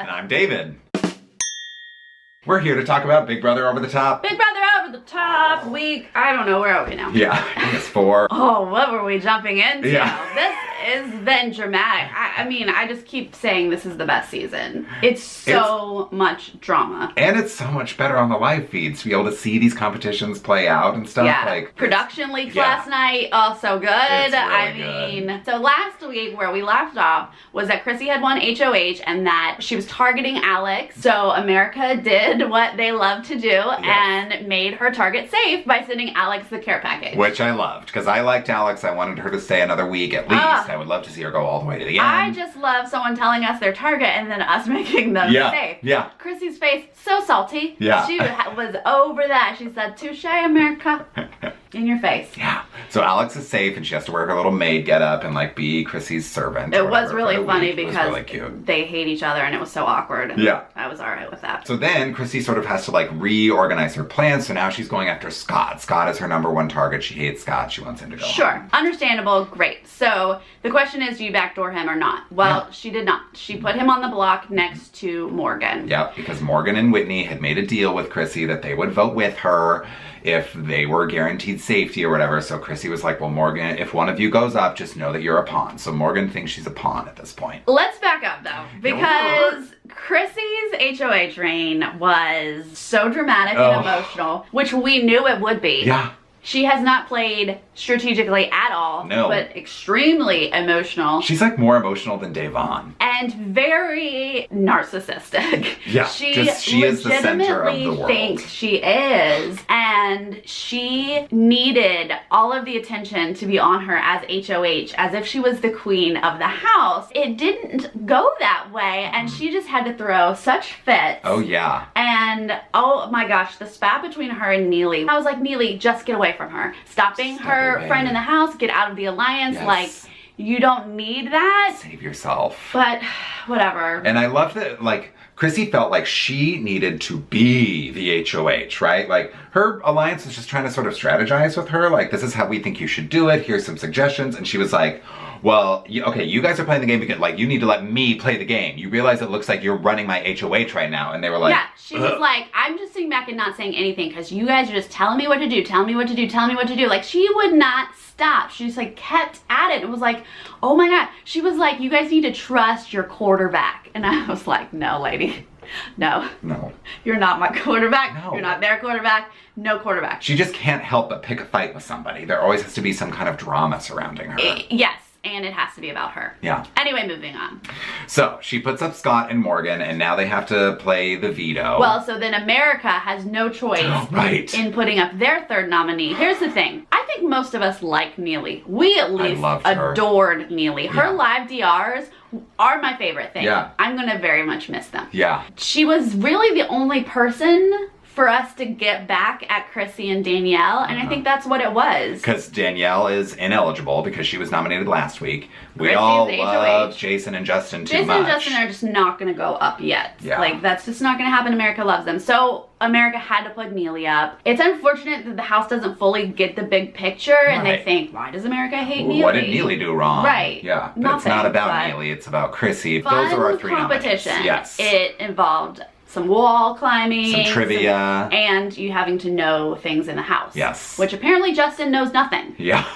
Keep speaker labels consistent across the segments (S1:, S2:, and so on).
S1: And I'm David. We're here to talk about Big Brother Over the Top.
S2: Big Brother Over the Top week. I don't know, where are we now?
S1: Yeah, I think it's 4.
S2: Oh, what were we jumping into?
S1: Yeah.
S2: This has been dramatic. I mean, I just keep saying this is the best season. It's so much drama.
S1: And it's so much better on the live feeds to be able to see these competitions play out and stuff.
S2: Yeah.
S1: Like
S2: Production leaks last night. Oh, so good.
S1: It's really
S2: I mean, so last week where we left off was that Chrissy had won HOH and that she was targeting Alex. So America did what they love to do and made her target safe by sending Alex the care package.
S1: Which I loved, because I liked Alex. I wanted her to stay another week at least. I would love to see her go all the way to the end.
S2: I just love someone telling us their target and then us making them safe.
S1: Yeah.
S2: Chrissy's face, so salty.
S1: Yeah.
S2: She was over that. She said, "Touche, America." In your face.
S1: Yeah. So Alex is safe and she has to wear her little maid get up and like be Chrissy's servant.
S2: It was really funny because
S1: really cute.
S2: they hate each other and it was so awkward. And
S1: yeah.
S2: I was alright with that.
S1: So then Chrissy sort of has to like reorganize her plans. So now she's going after Scott. Scott is her #1 target. She hates Scott. She wants him to go home.
S2: Understandable. Great. So the question is, do you backdoor him or not? Well, she did not. She put him on the block next to Morgan.
S1: Yep, because Morgan and Whitney had made a deal with Chrissy that they would vote with her if they were guaranteed safety or whatever. So Chrissy was like, well, Morgan, if one of you goes up, just know that you're a pawn. So Morgan thinks she's a pawn at this point.
S2: Let's back up though, because Chrissy's HOH reign was so dramatic and emotional, which we knew it would be.
S1: Yeah.
S2: She has not played strategically at all, but extremely emotional.
S1: She's like more emotional than Devon.
S2: And very narcissistic.
S1: Yeah,
S2: she
S1: is the center of the world.
S2: Thinks she is, and she needed all of the attention to be on her as HOH, as if she was the queen of the house. It didn't go that way, and she just had to throw such fits.
S1: Oh yeah.
S2: And oh my gosh, the spat between her and Neely. I was like, Neely, just get away from her. Stop being her friend in the house. Get out of the alliance.
S1: Yes.
S2: Like, you don't need that.
S1: Save yourself.
S2: But whatever.
S1: And I love that, like, Chrissy felt like she needed to be the HOH, right? Like, her alliance was just trying to sort of strategize with her. Like, this is how we think you should do it. Here's some suggestions. And she was like, well, okay, you guys are playing the game because, like, you need to let me play the game. You realize it looks like you're running my HOH right now. And they were like,
S2: yeah, she was like, I'm just sitting back and not saying anything because you guys are just telling me what to do, telling me what to do, telling me what to do. Like, she would not stop. She just, like, kept at it. It was like, oh my God. She was like, you guys need to trust your quarterback. And I was like, no, lady. No.
S1: No.
S2: You're not my quarterback.
S1: No.
S2: You're not their quarterback. No quarterback.
S1: She just can't help but pick a fight with somebody. There always has to be some kind of drama surrounding her.
S2: Yes. And it has to be about her.
S1: Yeah.
S2: Anyway, moving on.
S1: So she puts up Scott and Morgan, and now they have to play the veto.
S2: Well, so then America has no choice in putting up their third nominee. Here's the thing. I think most of us like Neely. We at least adored Neely. Her live DRs are my favorite thing.
S1: Yeah.
S2: I'm gonna very much miss them.
S1: Yeah.
S2: She was really the only person for us to get back at Chrissy and Danielle, and I think that's what it was.
S1: Because Danielle is ineligible because she was nominated last week. We
S2: Chrissy's
S1: all
S2: HOH.
S1: love Jason and Justin too much.
S2: Jason and Justin are just not gonna go up yet.
S1: Yeah.
S2: Like, that's just not gonna happen. America loves them. So America had to put Neely up. It's unfortunate that the house doesn't fully get the big picture and they think, why does America hate Neely?
S1: What did Neely do wrong?
S2: Right.
S1: Yeah. But it's not about Neely, it's about Chrissy. Those are our 3
S2: competition.
S1: nominees. Yes.
S2: It involved some wall climbing,
S1: some trivia,
S2: and you having to know things in the house.
S1: Yes.
S2: Which apparently Justin knows nothing.
S1: Yeah.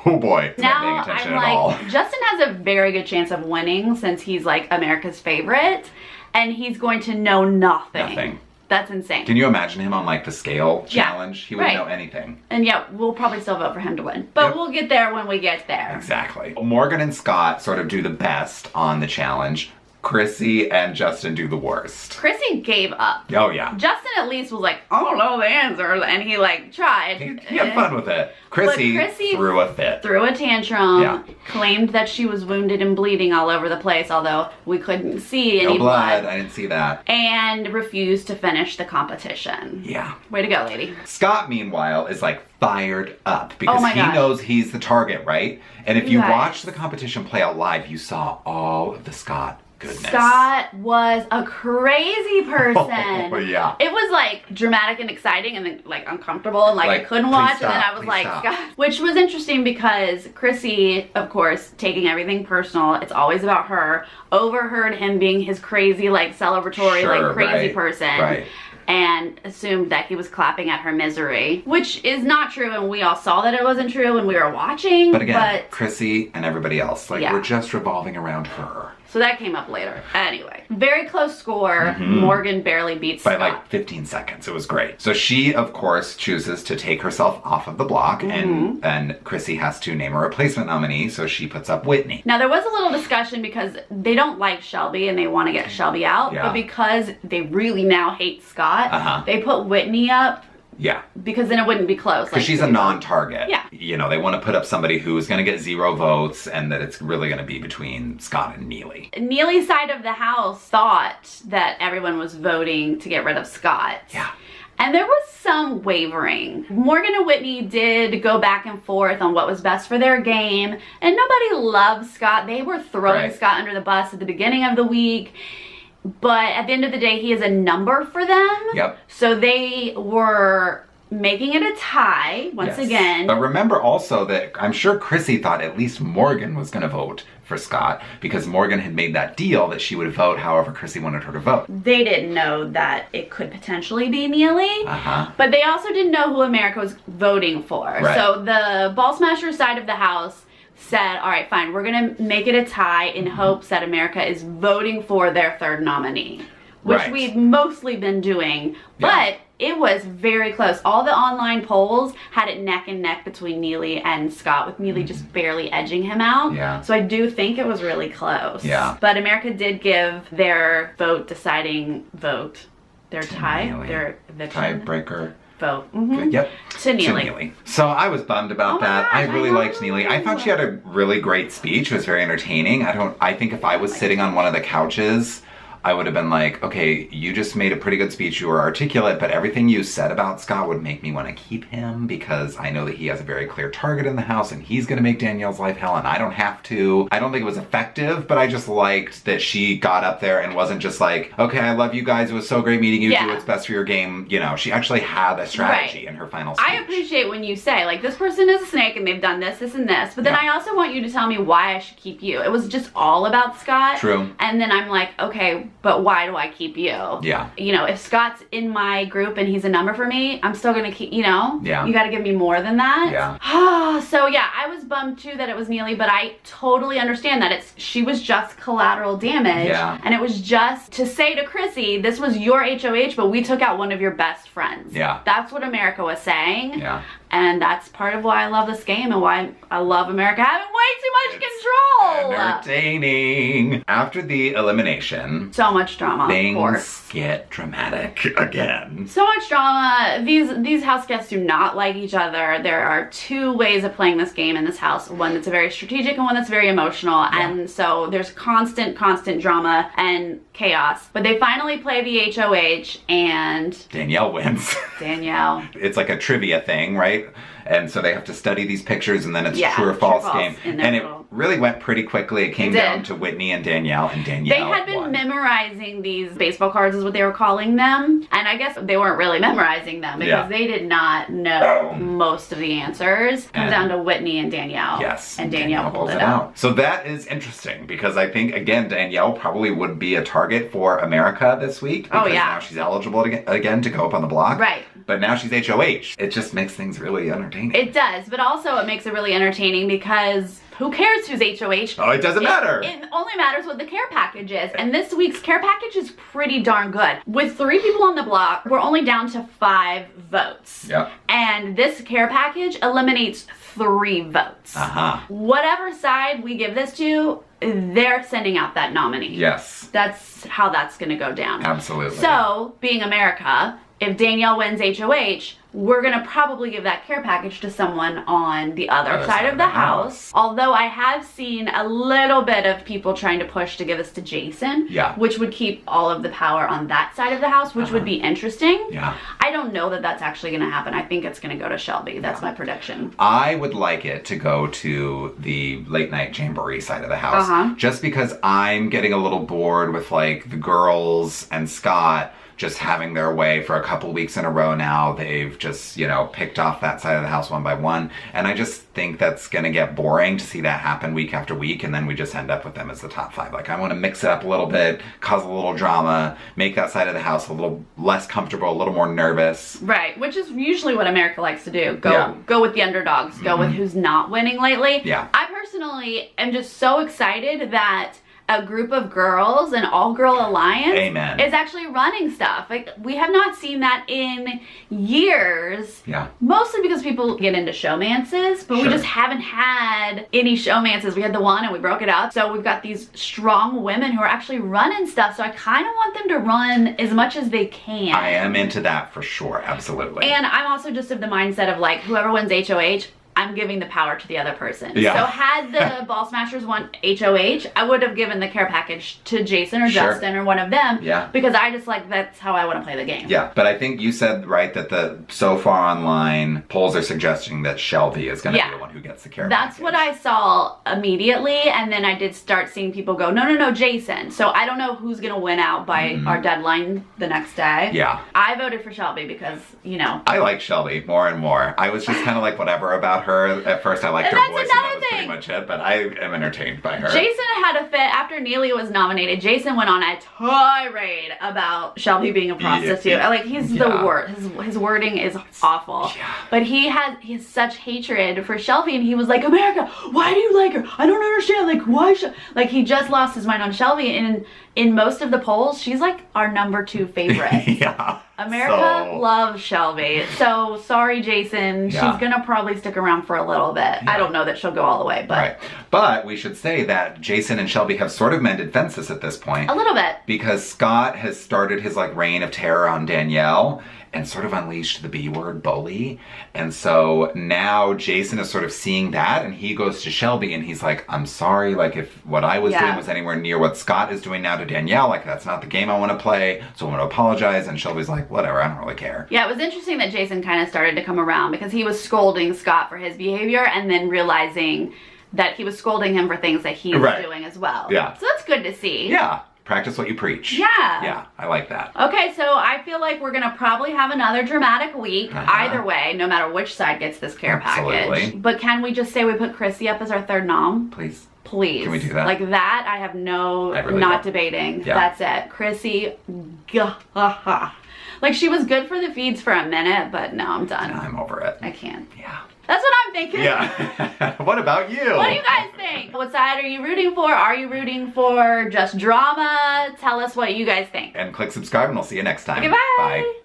S1: Oh boy.
S2: Now I'm like, Justin has a very good chance of winning since he's like America's favorite, and he's going to know nothing. That's insane.
S1: Can you imagine him on like the scale challenge? He wouldn't know anything.
S2: And yeah, we'll probably still vote for him to win. But we'll get there when we get there.
S1: Exactly. Morgan and Scott sort of do the best on the challenge. Chrissy and Justin do the worst.
S2: Chrissy gave up.
S1: Oh yeah.
S2: Justin at least was like, I don't know the answer, and he like tried.
S1: He had fun with it. Chrissy threw a fit.
S2: Threw a tantrum, claimed that she was wounded and bleeding all over the place, although we couldn't see any blood.
S1: I didn't see that.
S2: And refused to finish the competition.
S1: Yeah.
S2: Way to go, lady.
S1: Scott, meanwhile, is like fired up because he knows he's the target, right? And if you watch the competition play out live, you saw all of the Scott goodness.
S2: Scott was a crazy person.
S1: Oh, yeah.
S2: It was like dramatic and exciting and then like uncomfortable and like I couldn't watch.
S1: Stop,
S2: and then I was like,
S1: stop.
S2: Scott. Which was interesting because Chrissy, of course, taking everything personal, it's always about her, overheard him being his crazy, like celebratory, like crazy person.
S1: Right.
S2: And assumed that he was clapping at her misery, which is not true, and we all saw that it wasn't true when we were watching.
S1: But again, Chrissy and everybody else, like, we're just revolving around her.
S2: So that came up later. Anyway, very close score. Morgan barely beats
S1: by
S2: Scott.
S1: like 15 seconds. It was great. So she, of course, chooses to take herself off of the block, and Chrissy has to name a replacement nominee, so she puts up Whitney.
S2: Now, there was a little discussion because they don't like Shelby and they want to get Shelby out, but because they really now hate Scott, they put Whitney up.
S1: Yeah.
S2: Because then it wouldn't be close.
S1: Because she's a non-target.
S2: Yeah.
S1: You know, they want to put up somebody who's going to get 0 votes and that it's really going to be between Scott and Neely.
S2: Neely's side of the house thought that everyone was voting to get rid of Scott.
S1: Yeah.
S2: And there was some wavering. Morgan and Whitney did go back and forth on what was best for their game. And nobody loved Scott. They were throwing Scott under the bus at the beginning of the week. But at the end of the day, he is a number for them.
S1: Yep.
S2: So they were making it a tie once again.
S1: But remember also that I'm sure Chrissy thought at least Morgan was going to vote for Scott because Morgan had made that deal that she would vote however Chrissy wanted her to vote.
S2: They didn't know that it could potentially be Neely. But they also didn't know who America was voting for.
S1: Right.
S2: So the Ball Smasher side of the house said, all right, fine, we're gonna make it a tie in hopes that America is voting for their third nominee, which we've mostly been doing, but it was very close. All the online polls had it neck and neck between Neely and Scott, with Neely just barely edging him out.
S1: Yeah.
S2: So I do think it was really close.
S1: Yeah.
S2: But America did give their deciding vote, their tie, their eviction
S1: tiebreaker
S2: vote.
S1: Yep.
S2: To Neely.
S1: So I was bummed about that. I really liked Neely. I thought she had a really great speech. It was very entertaining. I think if I was sitting on one of the couches, I would have been like, okay, you just made a pretty good speech. You were articulate, but everything you said about Scott would make me want to keep him because I know that he has a very clear target in the house and he's going to make Danielle's life hell and I don't have to. I don't think it was effective, but I just liked that she got up there and wasn't just like, okay, I love you guys. It was so great meeting you. Do what's best for your game. You know, she actually had a strategy in her final speech.
S2: I appreciate when you say, like, this person is a snake and they've done this, this, and this, but then I also want you to tell me why I should keep you. It was just all about Scott.
S1: True.
S2: And then I'm like, okay, but why do I keep you?
S1: Yeah.
S2: You know, if Scott's in my group and he's a number for me, I'm still gonna keep, you know?
S1: Yeah.
S2: You gotta give me more than that.
S1: Yeah.
S2: So yeah, I was bummed too that it was Neely, but I totally understand that she was just collateral damage.
S1: Yeah.
S2: And it was just to say to Chrissy, this was your HOH, but we took out one of your best friends.
S1: Yeah.
S2: That's what America was saying.
S1: Yeah.
S2: And that's part of why I love this game and why I love America having way too much control.
S1: Entertaining. After the elimination,
S2: so much drama,
S1: things
S2: of course.
S1: get dramatic again.
S2: So much drama. These house guests do not like each other. There are two ways of playing this game in this house. One that's very strategic and one that's very emotional. And so there's constant drama and chaos. But they finally play the HOH and
S1: Danielle wins.
S2: Danielle.
S1: It's like a trivia thing, right? And so they have to study these pictures and then it's true or false game. And it really went pretty quickly. It came down to Whitney and Danielle
S2: They had been memorizing these baseball cards is what they were calling them. And I guess they weren't really memorizing them because they did not know most of the answers. It comes down to Whitney and Danielle.
S1: Yes.
S2: And Danielle pulled it out.
S1: So that is interesting because I think, again, Danielle probably would be a target for America this week. Because now she's eligible again to go up on the block.
S2: Right.
S1: But now she's HOH. It just makes things really entertaining.
S2: It does, but also it makes it really entertaining because who cares who's HOH?
S1: Oh, it doesn't matter.
S2: It only matters what the care package is. And this week's care package is pretty darn good. With 3 people on the block, we're only down to 5 votes.
S1: Yep.
S2: And this care package eliminates 3 votes. Whatever side we give this to, they're sending out that nominee.
S1: Yes.
S2: That's how that's gonna go down.
S1: Absolutely.
S2: So, being America, if Danielle wins HOH, we're gonna probably give that care package to someone on the other side of the house. Although I have seen a little bit of people trying to push to give this to Jason, which would keep all of the power on that side of the house, which would be interesting. I don't know that that's actually gonna happen. I think it's gonna go to Shelby. That's my prediction.
S1: I would like it to go to the late night Jamboree side of the house, just because I'm getting a little bored with like the girls and Scott just having their way for a couple weeks in a row now. They've just, you know, picked off that side of the house one by one. And I just think that's gonna get boring to see that happen week after week, and then we just end up with them as the top 5. Like, I wanna mix it up a little bit, cause a little drama, make that side of the house a little less comfortable, a little more nervous.
S2: Right, which is usually what America likes to do. Go with the underdogs, go with who's not winning lately. I personally am just so excited that a group of girls, an all-girl alliance, is actually running stuff. Like, we have not seen that in years. Mostly because people get into showmances, but we just haven't had any showmances. We had the one and we broke it up. So we've got these strong women who are actually running stuff. So I kind of want them to run as much as they can.
S1: I am into that for sure, absolutely.
S2: And I'm also just of the mindset of like, whoever wins HOH, I'm giving the power to the other person. So had the Ball Smashers won HOH, I would have given the care package to Jason or Justin or one of them. Because I just like, that's how I want to play the game. But
S1: I think you said right that the so far online polls are suggesting that Shelby is going to be the one who gets the care package.
S2: That's what I saw immediately, and then I did start seeing people go, no, Jason. So I don't know who's going to win out by our deadline the next day. I voted for Shelby because, you know.
S1: I like Shelby more and more. I was just kind of like whatever about her. At first I liked her voice and that was pretty much it, but I am entertained by her.
S2: Jason had a fit after Neely was nominated. Jason went on a tirade about Shelby being a prostitute. Like, he's the worst. His wording is awful. But he has such hatred for Shelby, and he was like, America, why do you like her? I don't understand. Like, why like, he just lost his mind on Shelby, and in most of the polls, she's like our #2 favorite. America loves Shelby. So sorry, Jason. She's gonna probably stick around for a little bit. I don't know that she'll go all the way, but
S1: But we should say that Jason and Shelby have sort of mended fences at this point.
S2: A little bit.
S1: Because Scott has started his like reign of terror on Danielle and sort of unleashed the B word, bully. And so now Jason is sort of seeing that, and he goes to Shelby and he's like, I'm sorry, like if what I was doing was anywhere near what Scott is doing now to Danielle, like that's not the game I want to play, so I want to apologize. And Shelby's like, whatever, I don't really care.
S2: Yeah, it was interesting that Jason kind of started to come around because he was scolding Scott for his behavior and then realizing that he was scolding him for things that he's doing as well. So that's good to see.
S1: Practice what you preach.
S2: Yeah,
S1: I like that.
S2: Okay, so I feel like we're gonna probably have another dramatic week either way, no matter which side gets this care package. But can we just say we put Chrissy up as our third nom?
S1: Please.
S2: Can
S1: we do that?
S2: Like that, I have not debating. That's it. Chrissy, like she was good for the feeds for a minute, but no, I'm done.
S1: I'm over it.
S2: I can't. That's what I'm thinking.
S1: What about you?
S2: What do you guys think? What side are you rooting for? Are you rooting for just drama? Tell us what you guys think.
S1: And click subscribe and we'll see you next time.
S2: Okay, bye.
S1: Bye.